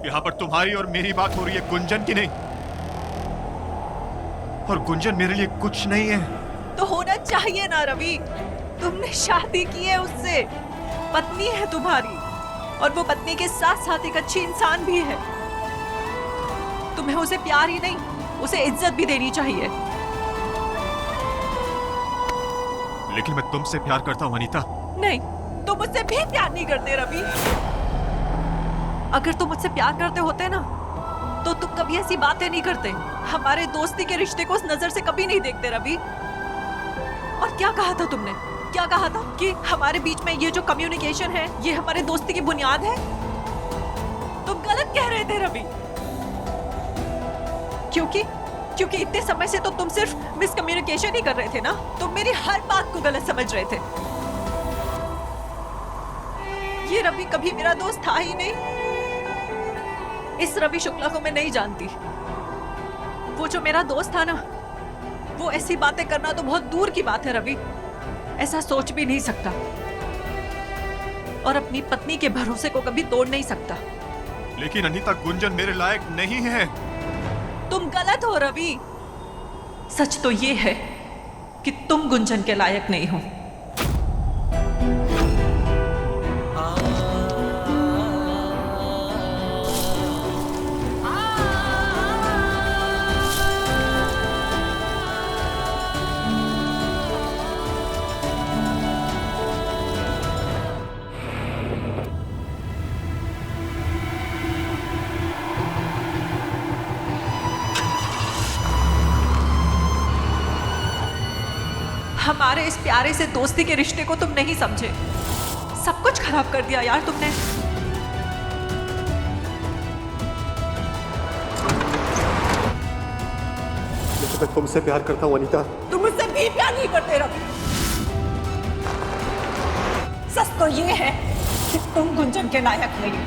यहाँ पर तुम्हारी और मेरी बात हो रही है, गुंजन की नहीं। और गुंजन मेरे लिए कुछ नहीं है। तो होना चाहिए ना रवि, तुमने शादी की है उससे, पत्नी है तुम्हारी, और वो पत्नी के साथ साथ एक अच्छी इंसान भी है। तुम्हें उसे प्यार ही नहीं, उसे इज्जत भी देनी चाहिए। लेकिन मैं तुमसे प्यार करता हूँ अनीता। नहीं, तुम मुझसे भी प्यार नहीं करते रवि। अगर तुम मुझसे प्यार करते होते ना, तो तुम कभी ऐसी बातें नहीं करते, हमारे दोस्ती के रिश्ते को उस नजर से कभी नहीं देखते रवि। और क्या कहा था तुमने? क्या कहा था कि हमारे बीच में ये जो कम्युनिकेशन है, ये हमारे दोस्ती की बुनियाद है? तुम गलत कह रहे थे रवि। क्योंकि इतने समय से तो तुम सिर्फ मिसकम्युनिकेशन ही कर रहे थे ना। तुम मेरी हर बात को गलत समझ रहे थे। ये रवि कभी मेरा दोस्त था ही नहीं। इस रवि शुक्ला को मैं नहीं जानती। वो जो मेरा दोस्त था ना, वो ऐसी बातें करना तो बहुत दूर की बात है रवि, ऐसा सोच भी नहीं सकता, और अपनी पत्नी के भरोसे को कभी तोड़ नहीं सकता। लेकिन अनीता, गुंजन मेरे लायक नहीं है। तुम गलत हो रवि। सच तो ये है कि तुम गुंजन के लायक नहीं हो। हमारे इस प्यारे से दोस्ती के रिश्ते को तुम नहीं समझे। सब कुछ खराब कर दिया यार तुमने। लेकिन मैं तुमसे प्यार करता हूँ अनीता। तुम मुझसे भी प्यार नहीं करते रवि। सच तो ये है कि तुम गुंजन के लायक नहीं हो।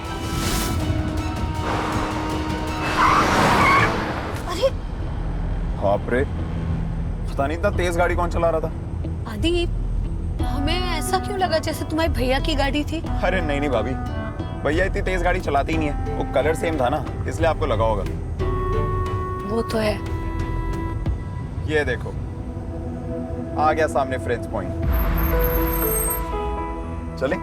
अरे बाप रे, पता नहीं इतना तेज गाड़ी कौन चला रहा था। आदि, हमें ऐसा क्यों लगा जैसे तुम्हारे भैया की गाड़ी थी? अरे नहीं नहीं भाभी, भैया इतनी तेज गाड़ी चलाती ही नहीं है। वो कलर सेम था ना, इसलिए आपको लगा होगा। वो तो है। ये देखो, आ गया सामने फ्रेंच पॉइंट। चले?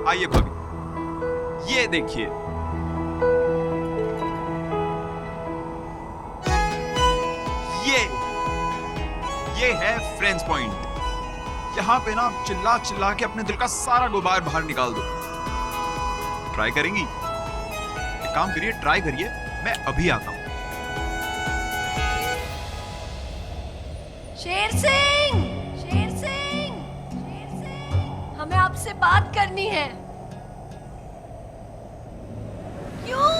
आइए भाभी, ये देखिए। ये है फ्रेंच पॉइंट। यहाँ पे ना आप चिल्ला चिल्ला के अपने दिल का सारा गुबार बाहर निकाल दो। ट्राई करेंगी? एक काम करिए, ट्राई करिए, मैं अभी आता हूं। शेर सिंह, शेर सिंह, शेर सिंह, हमें आपसे बात करनी है। क्यों?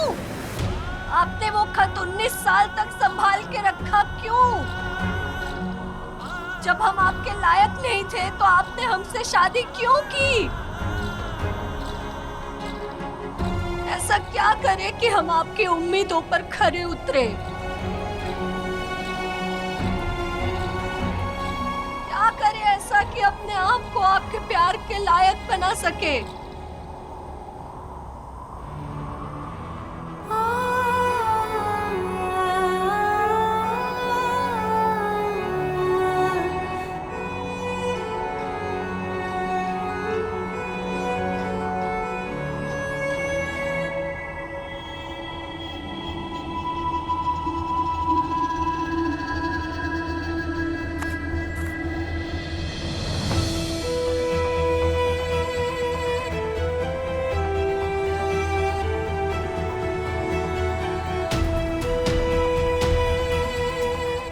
आपने वो खत 19 साल तक संभाल के रखा क्यों? जब हम आपके लायक नहीं थे तो आपने हमसे शादी क्यों की? ऐसा क्या करें कि हम आपकी उम्मीदों पर खरे उतरे? क्या करें ऐसा कि अपने आप को आपके प्यार के लायक बना सके?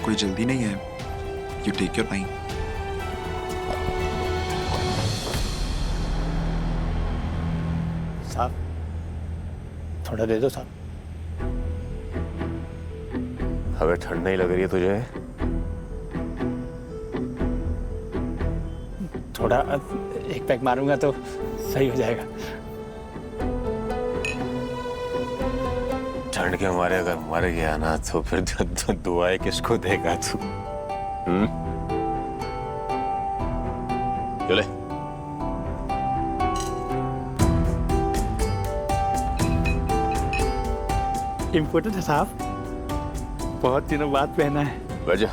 कोई जल्दी नहीं है, यू टेक योर टाइम। साहब, थोड़ा दे दो साहब। हमें ठंड नहीं लग रही है तुझे? थोड़ा एक पैक मारूंगा तो सही हो जाएगा। ठंड के मारे अगर मर गया ना तो फिर दुआएं किसको देगा तू? चले। इम्पोर्टेंट है साहब, बहुत दिनों बाद पहना है। वजह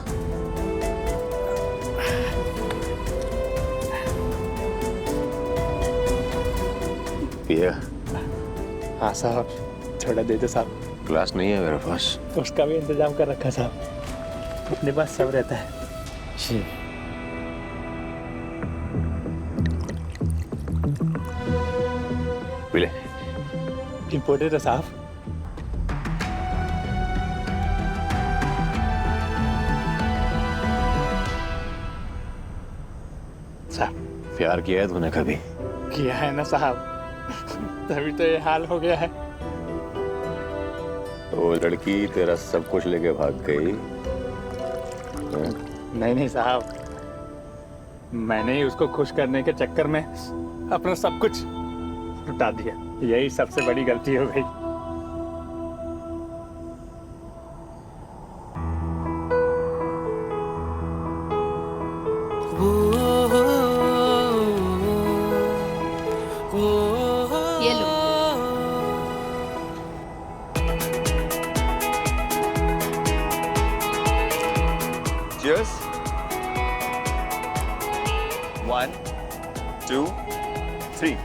पिएगा? हाँ साहब, थोड़ा दे दो साहब। ग्लास नहीं है मेरे पास। उसका भी इंतजाम कर रखा साहब, अपने पास सब रहता है। जी। पी ले। इम्पोर्टेंट है साहब। साहब प्यार किया है तूने कभी? किया है ना साहब, तभी तो ये हाल हो गया है। वो लड़की तेरा सब कुछ लेके भाग गई? नहीं साहब, मैंने ही उसको खुश करने के चक्कर में अपना सब कुछ लुटा दिया। यही सबसे बड़ी गलती हो गई। ये लो। Cheers. 1, 2, 3.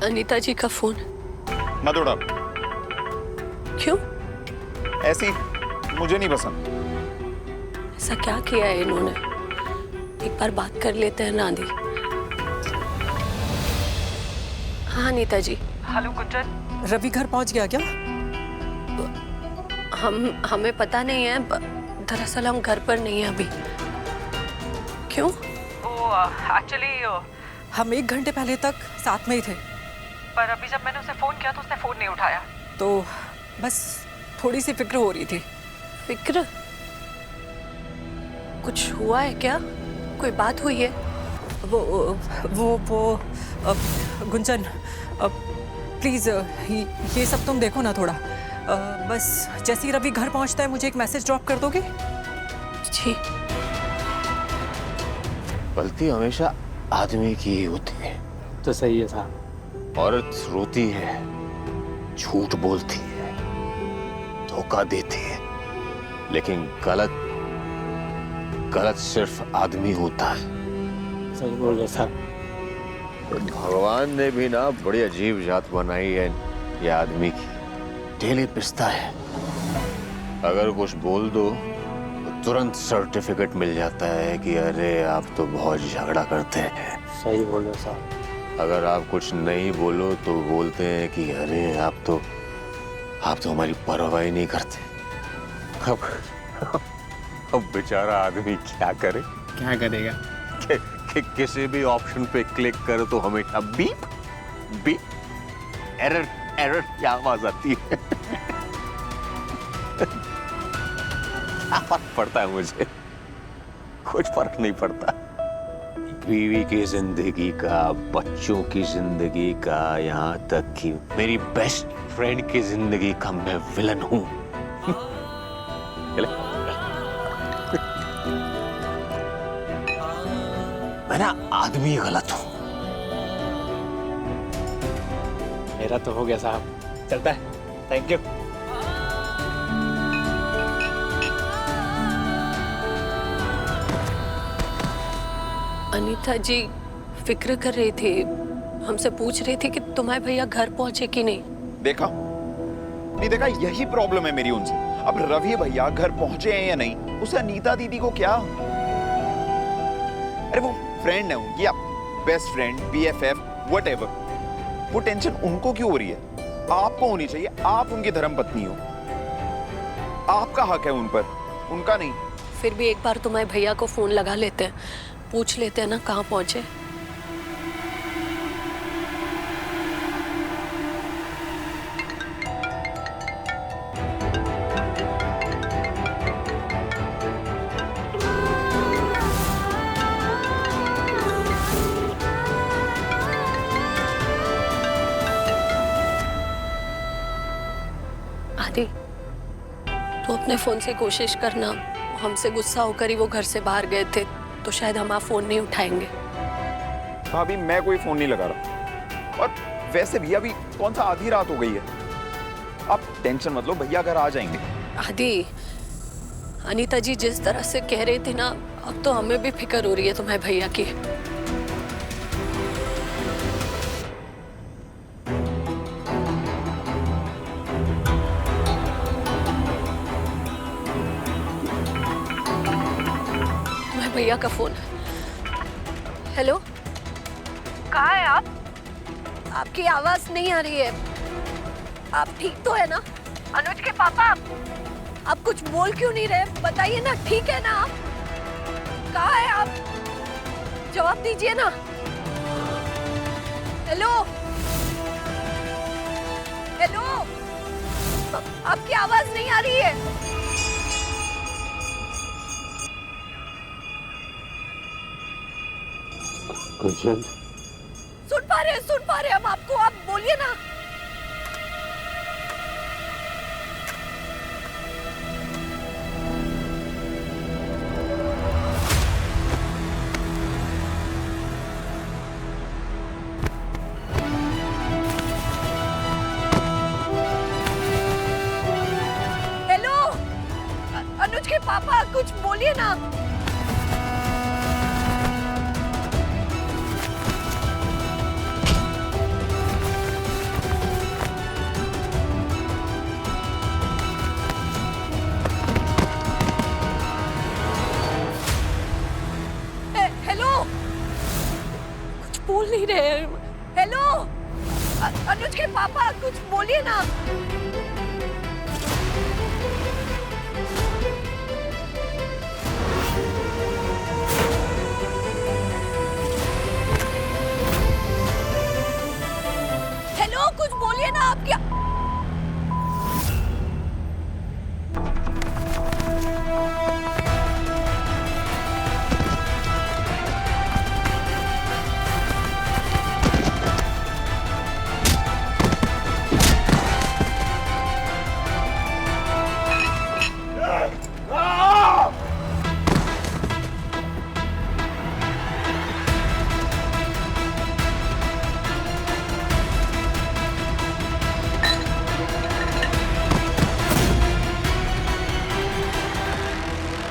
अनीता जी का फोन। मत उड़ा। क्यों? ऐसी मुझे नहीं पसंद। ऐसा क्या किया है इन्होंने? एक बार बात कर लेते हैं ना दी। हाँ अनीता जी। हेलो गुंजन, रवि घर पहुंच गया क्या? हमें पता नहीं है, दरअसल हम घर पर नहीं हैं अभी। क्यों? एक्चुअली हम 1 घंटे पहले तक साथ में ही थे, पर अभी जब मैंने उसे फोन किया तो उसने फोन नहीं उठाया, तो बस थोड़ी सी फिक्र हो रही थी। फिक्र? कुछ हुआ है क्या? कोई बात हुई है? वो गुंजन, प्लीज ये सब तुम देखो ना थोड़ा। बस जैसे ही रवि घर पहुंचता है मुझे एक मैसेज ड्रॉप कर दोगे? जी। गलती हमेशा आदमी की ही होती है। तो सही है साहब। औरत रोती है, झूठ बोलती है, धोखा देती है, लेकिन गलत सिर्फ आदमी होता है। सही बोल रहे साहब। भगवान ने भी ना बड़ी अजीब जात बनाई है ये आदमी की। डेली पिसता है, अगर कुछ बोल दो तो तुरंत सर्टिफिकेट मिल जाता है कि अरे आप तो बहुत झगड़ा करते हैं। सही बोल रहे साहब। अगर आप कुछ नहीं बोलो तो बोलते हैं कि अरे आप तो हमारी परवाह ही नहीं करते। अब बेचारा आदमी क्या करे? क्या करेगा? कि किसी भी ऑप्शन पे क्लिक करे तो हमेशा बीप बीप एरर की आवाज आती है। क्या फर्क पड़ता है मुझे? कुछ फर्क नहीं पड़ता। बीवी की जिंदगी का, बच्चों की जिंदगी का, यहाँ तक कि मेरी बेस्ट फ्रेंड की जिंदगी का मैं विलन हूं। मैं ना आदमी गलत हूं। मेरा तो हो गया साहब, चलता है। Thank you. अनीता जी फिक्र कर रही थी, हमसे पूछ रही थी कि तुम्हारे भैया घर पहुंचे कि नहीं। देखा नहीं देखा, यही प्रॉब्लम है मेरी उनसे। अब रवि भैया घर पहुंचे हैं या नहीं, उसे अनीता दीदी को क्या? अरे वो फ्रेंड है उनकी, बेस्ट फ्रेंड, BFF, व्हाटएवर। वो टेंशन उनको क्यों हो रही है? आपको होनी चाहिए। आप उनकी धर्मपत्नी हो, आपका हक है उन पर, उनका नहीं। फिर भी एक बार तुम्हारे भैया को फोन लगा लेते हैं, पूछ लेते हैं ना कहाँ पहुंचे। आदि, तू अपने फोन से कोशिश करना। हमसे गुस्सा होकर ही वो घर से बाहर गए थे, तो शायद हम फोन नहीं उठाएंगे। भाभी मैं कोई फोन नहीं लगा रहा, और वैसे भी अभी कौन सा आधी रात हो गई है। आप टेंशन मत लो, भैया घर आ जाएंगे। आदि, अनीता जी जिस तरह से कह रही थी ना, अब तो हमें भी फिक्र हो रही है तुम्हारे भैया की। तुम्हारे भैया का फोन। हेलो, कहाँ है आप? आपकी आवाज नहीं आ रही है। आप ठीक तो है ना? अनुज के पापा, आप कुछ बोल क्यों नहीं रहे? बताइए ना, ठीक है ना आप? कहाँ है आप? जवाब दीजिए ना। हेलो, हेलो, आपकी आवाज नहीं आ रही है। सुन पा रहे हम आपको, आप बोलिए ना। हेलो, अनुज के पापा, कुछ बोलिए ना। हेलो, कुछ बोल नहीं रहे। हेलो, अनुज के पापा, कुछ बोलिए ना।